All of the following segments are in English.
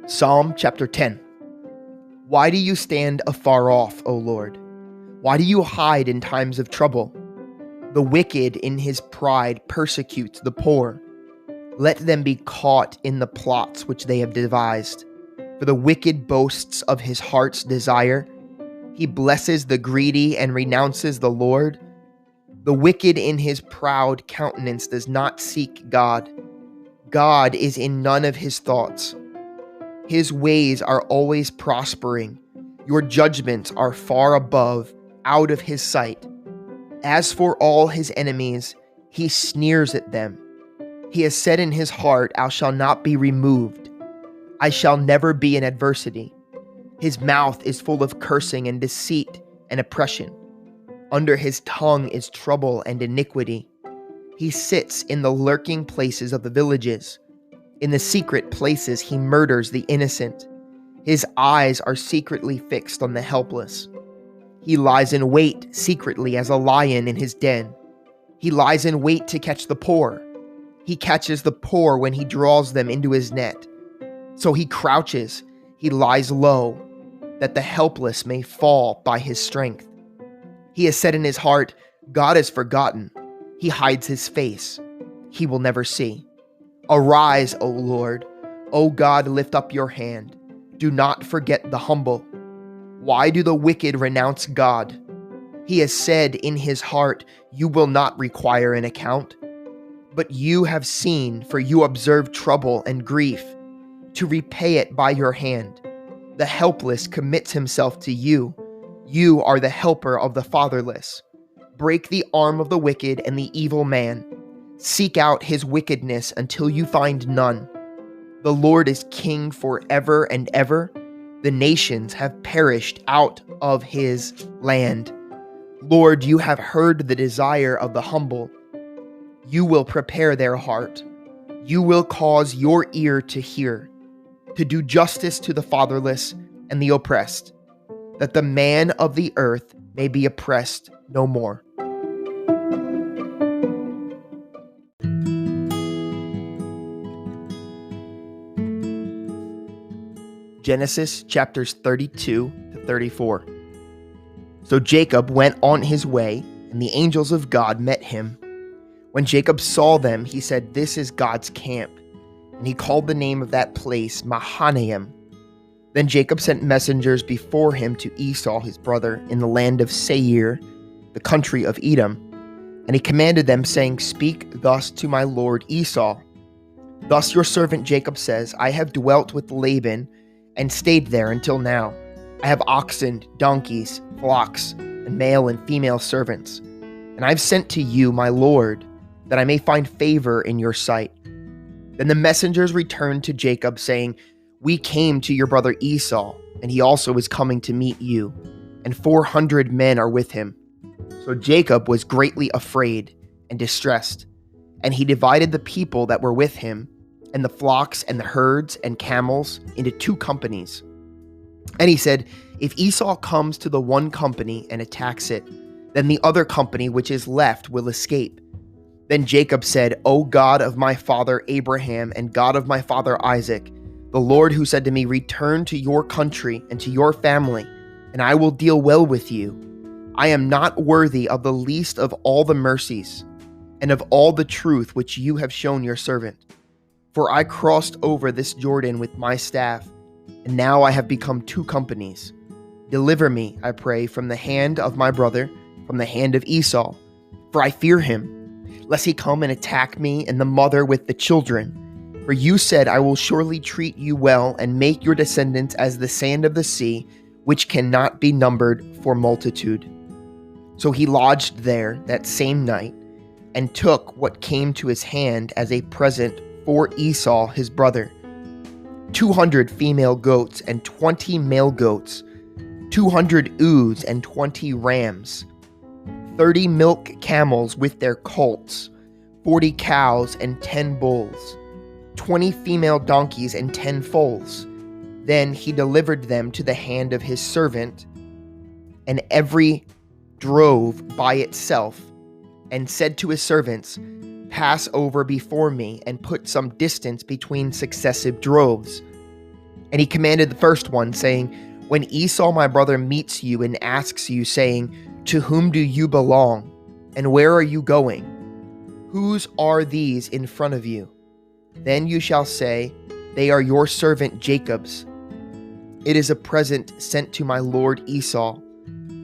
Psalm chapter 10. Why do you stand afar off, O Lord? Why do you hide in times of trouble? The wicked in his pride persecutes the poor. Let them be caught in the plots which they have devised. For the wicked boasts of his heart's desire. He blesses the greedy and renounces the Lord. The wicked in his proud countenance does not seek God. God is in none of his thoughts. His ways are always prospering. Your judgments are far above, out of his sight. As for all his enemies, he sneers at them. He has said in his heart, I shall not be removed. I shall never be in adversity. His mouth is full of cursing and deceit and oppression. Under his tongue is trouble and iniquity. He sits in the lurking places of the villages. In the secret places he murders the innocent. His eyes are secretly fixed on the helpless. He lies in wait secretly as a lion in his den. He lies in wait to catch the poor. He catches the poor when he draws them into his net. So he crouches, he lies low, that the helpless may fall by his strength. He has said in his heart, God is forgotten. He hides his face. He will never see. Arise, O Lord. O God, lift up your hand. Do not forget the humble. Why do the wicked renounce God? He has said in his heart, you will not require an account. But you have seen, for you observe trouble and grief, to repay it by your hand. The helpless commits himself to you. You are the helper of the fatherless. Break the arm of the wicked and the evil man. Seek out his wickedness until you find none. The Lord is king forever and ever. The nations have perished out of his land. Lord, you have heard the desire of the humble. You will prepare their heart. You will cause your ear to hear, to do justice to the fatherless and the oppressed, that the man of the earth may be oppressed no more. Genesis chapters 32 to 34. So Jacob went on his way, and the angels of God met him. When Jacob saw them, he said, this is God's camp. And he called the name of that place Mahanaim. Then Jacob sent messengers before him to Esau his brother in the land of Seir, the country of Edom. And he commanded them, saying, speak thus to my lord Esau. Thus your servant Jacob says, I have dwelt with Laban and stayed there until now. I have oxen, donkeys, flocks, and male and female servants. And I have sent to you, my lord, that I may find favor in your sight. Then the messengers returned to Jacob, saying, we came to your brother Esau, and he also is coming to meet you, and 400 men are with him. So Jacob was greatly afraid and distressed, and he divided the people that were with him, and the flocks and the herds and camels into 2 companies. And he said, if Esau comes to the one company and attacks it, then the other company which is left will escape. Then Jacob said, O God of my father Abraham and God of my father Isaac, the Lord who said to me, return to your country and to your family, and I will deal well with you. I am not worthy of the least of all the mercies and of all the truth which you have shown your servant. For I crossed over this Jordan with my staff, and now I have become 2 companies. Deliver me, I pray, from the hand of my brother, from the hand of Esau, for I fear him, lest he come and attack me and the mother with the children. For you said, I will surely treat you well and make your descendants as the sand of the sea, which cannot be numbered for multitude. So he lodged there that same night, and took what came to his hand as a present for Esau his brother, 200 female goats and 20 male goats, 200 ewes and 20 rams, 30 milk camels with their colts, 40 cows and 10 bulls, 20 female donkeys and 10 foals. Then he delivered them to the hand of his servant, and every drove by itself and said to his servants, "Pass over before me and put some distance between successive droves." And he commanded the first one, saying, "When Esau my brother meets you and asks you, saying, 'To whom do you belong? And where are you going? Whose are these in front of you?' Then you shall say, 'They are your servant Jacob's. It is a present sent to my lord Esau.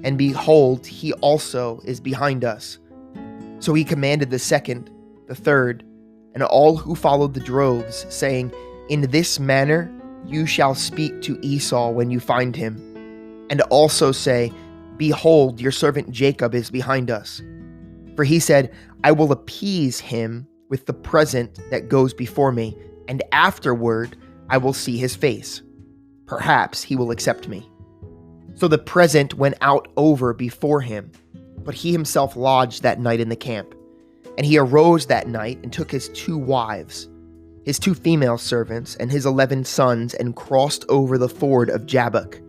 And behold, he also is behind us.'" So he commanded the second, the third, and all who followed the droves, saying, "In this manner you shall speak to Esau when you find him, and also say, 'Behold, your servant Jacob is behind us.' For he said, 'I will appease him with the present that goes before me, and afterward I will see his face. Perhaps he will accept me.' So the present went out over before him, but he himself lodged that night in the camp. And he arose that night and took his 2 wives, his 2 female servants, and his 11 sons, and crossed over the ford of Jabbok.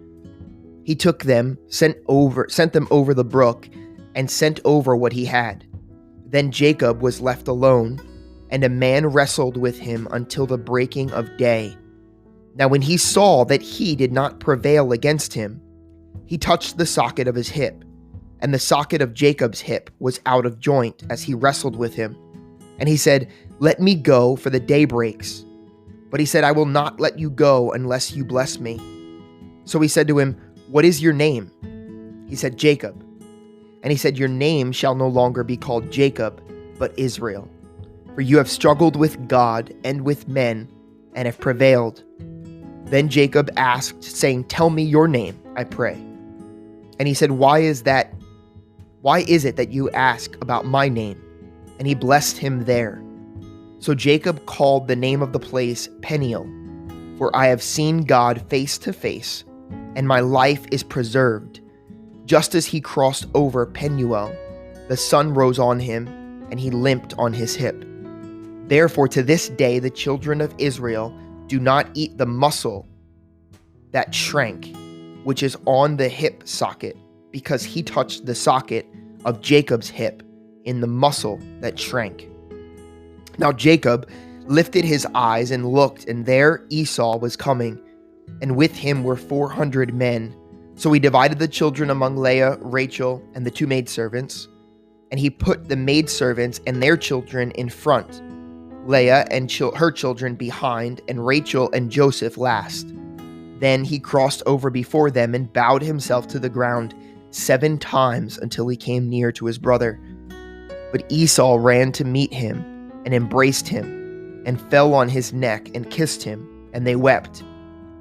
He took them, sent them over the brook, and sent over what he had. Then Jacob was left alone, and a man wrestled with him until the breaking of day. Now when he saw that he did not prevail against him, he touched the socket of his hip, and the socket of Jacob's hip was out of joint as he wrestled with him. And he said, "Let me go, for the day breaks." But he said, "I will not let you go unless you bless me." So he said to him, "What is your name?" He said, "Jacob." And he said, "Your name shall no longer be called Jacob, but Israel. For you have struggled with God and with men, and have prevailed." Then Jacob asked, saying, "Tell me your name, I pray." And he said, Why is it that you ask about my name?" And he blessed him there. So Jacob called the name of the place Peniel, for I have seen God face to face, and my life is preserved. Just as he crossed over Penuel, the sun rose on him, and he limped on his hip. Therefore to this day the children of Israel do not eat the muscle that shrank, which is on the hip socket, because he touched the socket of Jacob's hip in the muscle that shrank. Now Jacob lifted his eyes and looked, and there Esau was coming, and with him were 400 men. So he divided the children among Leah, Rachel, and the 2 maidservants, and he put the maidservants and their children in front, Leah and her children behind, and Rachel and Joseph last. Then he crossed over before them and bowed himself to the ground 7 times until he came near to his brother. But Esau ran to meet him and embraced him and fell on his neck and kissed him, and they wept.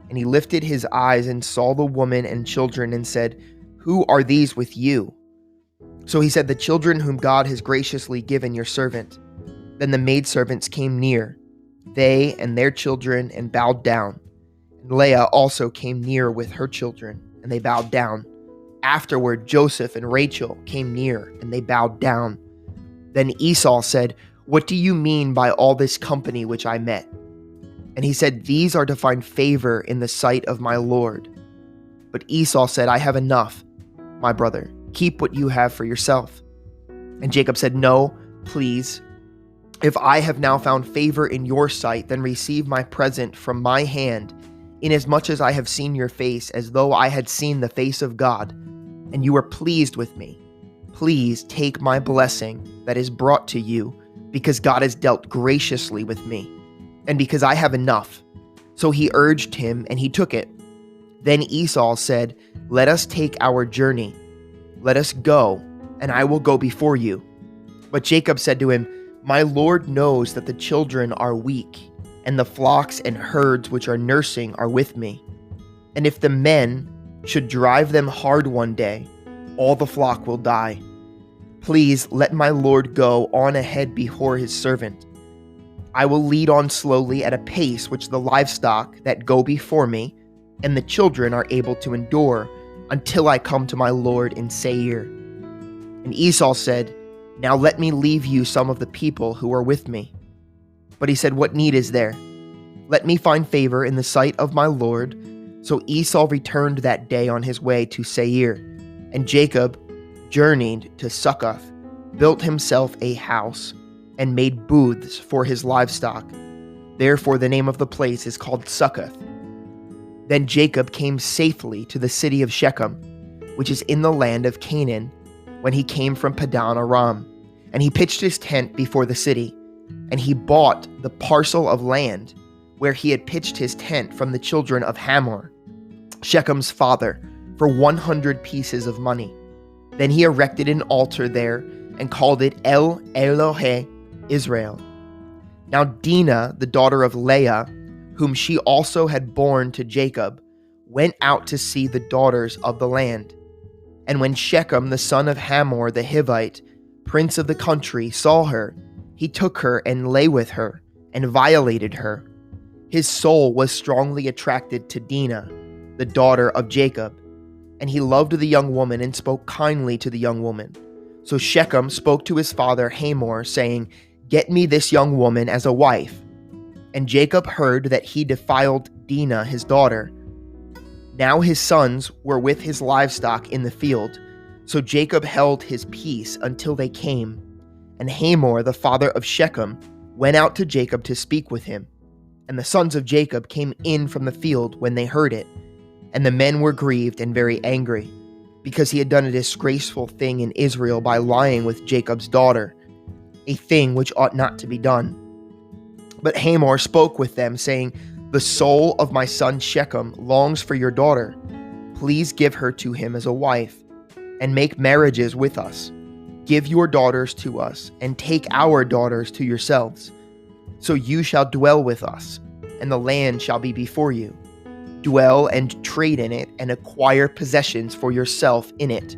And he lifted his eyes and saw the woman and children and said, "Who are these with you?" So he said, "The children whom God has graciously given your servant." Then the maidservants came near, they and their children, and bowed down. And Leah also came near with her children, and they bowed down. Afterward, Joseph and Rachel came near, and they bowed down. Then Esau said, "What do you mean by all this company which I met?" And he said, "These are to find favor in the sight of my Lord." But Esau said, "I have enough, my brother. Keep what you have for yourself." And Jacob said, "No, please. If I have now found favor in your sight, then receive my present from my hand, inasmuch as I have seen your face as though I had seen the face of God, and you were pleased with me. Please take my blessing that is brought to you, because God has dealt graciously with me, and because I have enough." So he urged him, and he took it. Then Esau said, "Let us take our journey. Let us go, and I will go before you." But Jacob said to him, "My Lord knows that the children are weak, and the flocks and herds which are nursing are with me. And if the men should drive them hard one day, all the flock will die. Please let my Lord go on ahead before his servant. I will lead on slowly at a pace which the livestock that go before me and the children are able to endure, until I come to my Lord in Seir." And Esau said, "Now let me leave you some of the people who are with me." But he said, "What need is there? Let me find favor in the sight of my Lord." So Esau returned that day on his way to Seir, and Jacob journeyed to Succoth, built himself a house, and made booths for his livestock. Therefore the name of the place is called Succoth. Then Jacob came safely to the city of Shechem, which is in the land of Canaan, when he came from Paddan Aram. And he pitched his tent before the city, and he bought the parcel of land where he had pitched his tent from the children of Hamor, Shechem's father, for 100 pieces of money. Then he erected an altar there and called it El Elohe Israel. Now Dinah, the daughter of Leah, whom she also had borne to Jacob, went out to see the daughters of the land. And when Shechem, the son of Hamor the Hivite, prince of the country, saw her, he took her and lay with her and violated her. His soul was strongly attracted to Dinah, the daughter of Jacob, and he loved the young woman and spoke kindly to the young woman. So Shechem spoke to his father Hamor, saying, "Get me this young woman as a wife." And Jacob heard that he defiled Dinah his daughter. Now his sons were with his livestock in the field, so Jacob held his peace until they came. And Hamor, the father of Shechem, went out to Jacob to speak with him. And the sons of Jacob came in from the field when they heard it. And the men were grieved and very angry, because he had done a disgraceful thing in Israel by lying with Jacob's daughter, a thing which ought not to be done. But Hamor spoke with them, saying, "The soul of my son Shechem longs for your daughter. Please give her to him as a wife, and make marriages with us. Give your daughters to us, and take our daughters to yourselves. So you shall dwell with us, and the land shall be before you. Dwell and trade in it, and acquire possessions for yourself in it."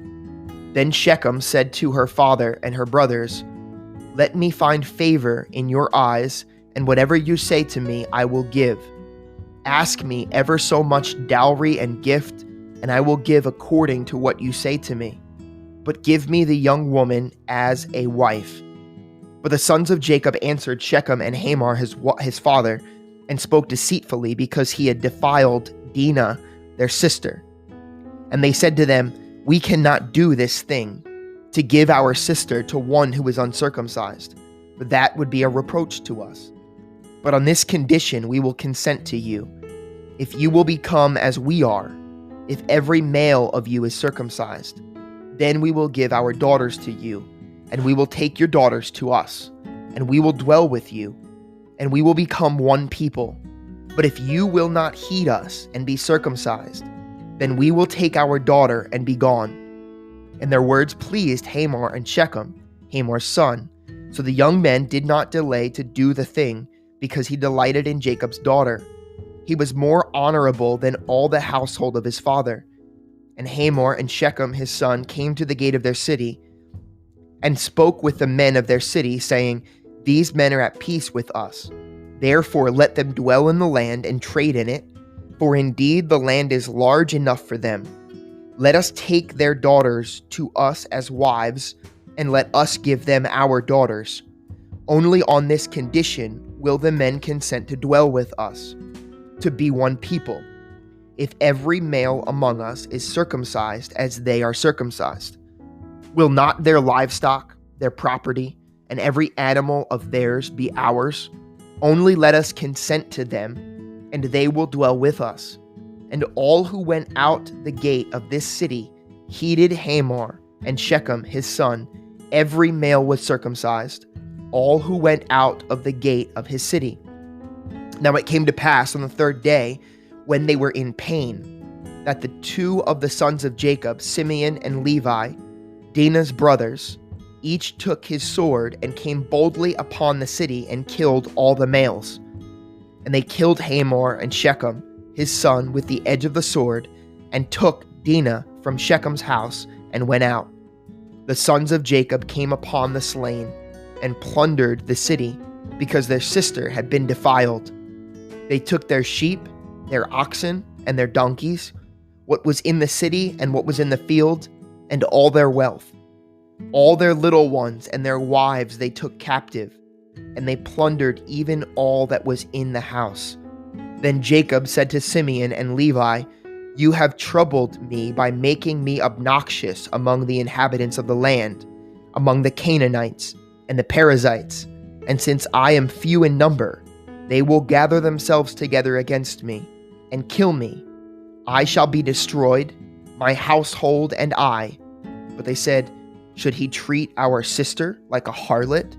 Then Shechem said to her father and her brothers, "Let me find favor in your eyes, and whatever you say to me I will give. Ask me ever so much dowry and gift, and I will give according to what you say to me. But give me the young woman as a wife." But the sons of Jacob answered Shechem and Hamor his father, and spoke deceitfully, because he had defiled Dinah their sister. And they said to them, "We cannot do this thing, to give our sister to one who is uncircumcised, for that would be a reproach to us. But on this condition we will consent to you, if you will become as we are, if every male of you is circumcised. Then we will give our daughters to you, and we will take your daughters to us, and we will dwell with you, and we will become one people. But if you will not heed us and be circumcised, then we will take our daughter and be gone." And their words pleased Hamor and Shechem, Hamor's son. So the young men did not delay to do the thing, because he delighted in Jacob's daughter. He was more honorable than all the household of his father. And Hamor and Shechem his son came to the gate of their city, and spoke with the men of their city, saying, "These men are at peace with us. Therefore let them dwell in the land and trade in it, for indeed the land is large enough for them. Let us take their daughters to us as wives, and let us give them our daughters. Only on this condition will the men consent to dwell with us, to be one people, if every male among us is circumcised as they are circumcised. Will not their livestock, their property, and every animal of theirs be ours? Only let us consent to them, and they will dwell with us." And all who went out the gate of this city heeded Hamor and Shechem his son. Every male was circumcised, all who went out of the gate of his city. Now it came to pass on the third day, when they were in pain, that the two of the sons of Jacob, Simeon and Levi, Dinah's brothers, each took his sword and came boldly upon the city and killed all the males. And they killed Hamor and Shechem his son with the edge of the sword, and took Dinah from Shechem's house and went out. The sons of Jacob came upon the slain and plundered the city, because their sister had been defiled. They took their sheep, their oxen, and their donkeys, what was in the city and what was in the field, and all their wealth. All their little ones and their wives they took captive, and they plundered even all that was in the house. Then Jacob said to Simeon and Levi, "You have troubled me by making me obnoxious among the inhabitants of the land. among the Canaanites and the Perizzites, and since I am few in number, they will gather themselves together against me and kill me. I shall be destroyed, my household and I." But they said, "Should he treat our sister like a harlot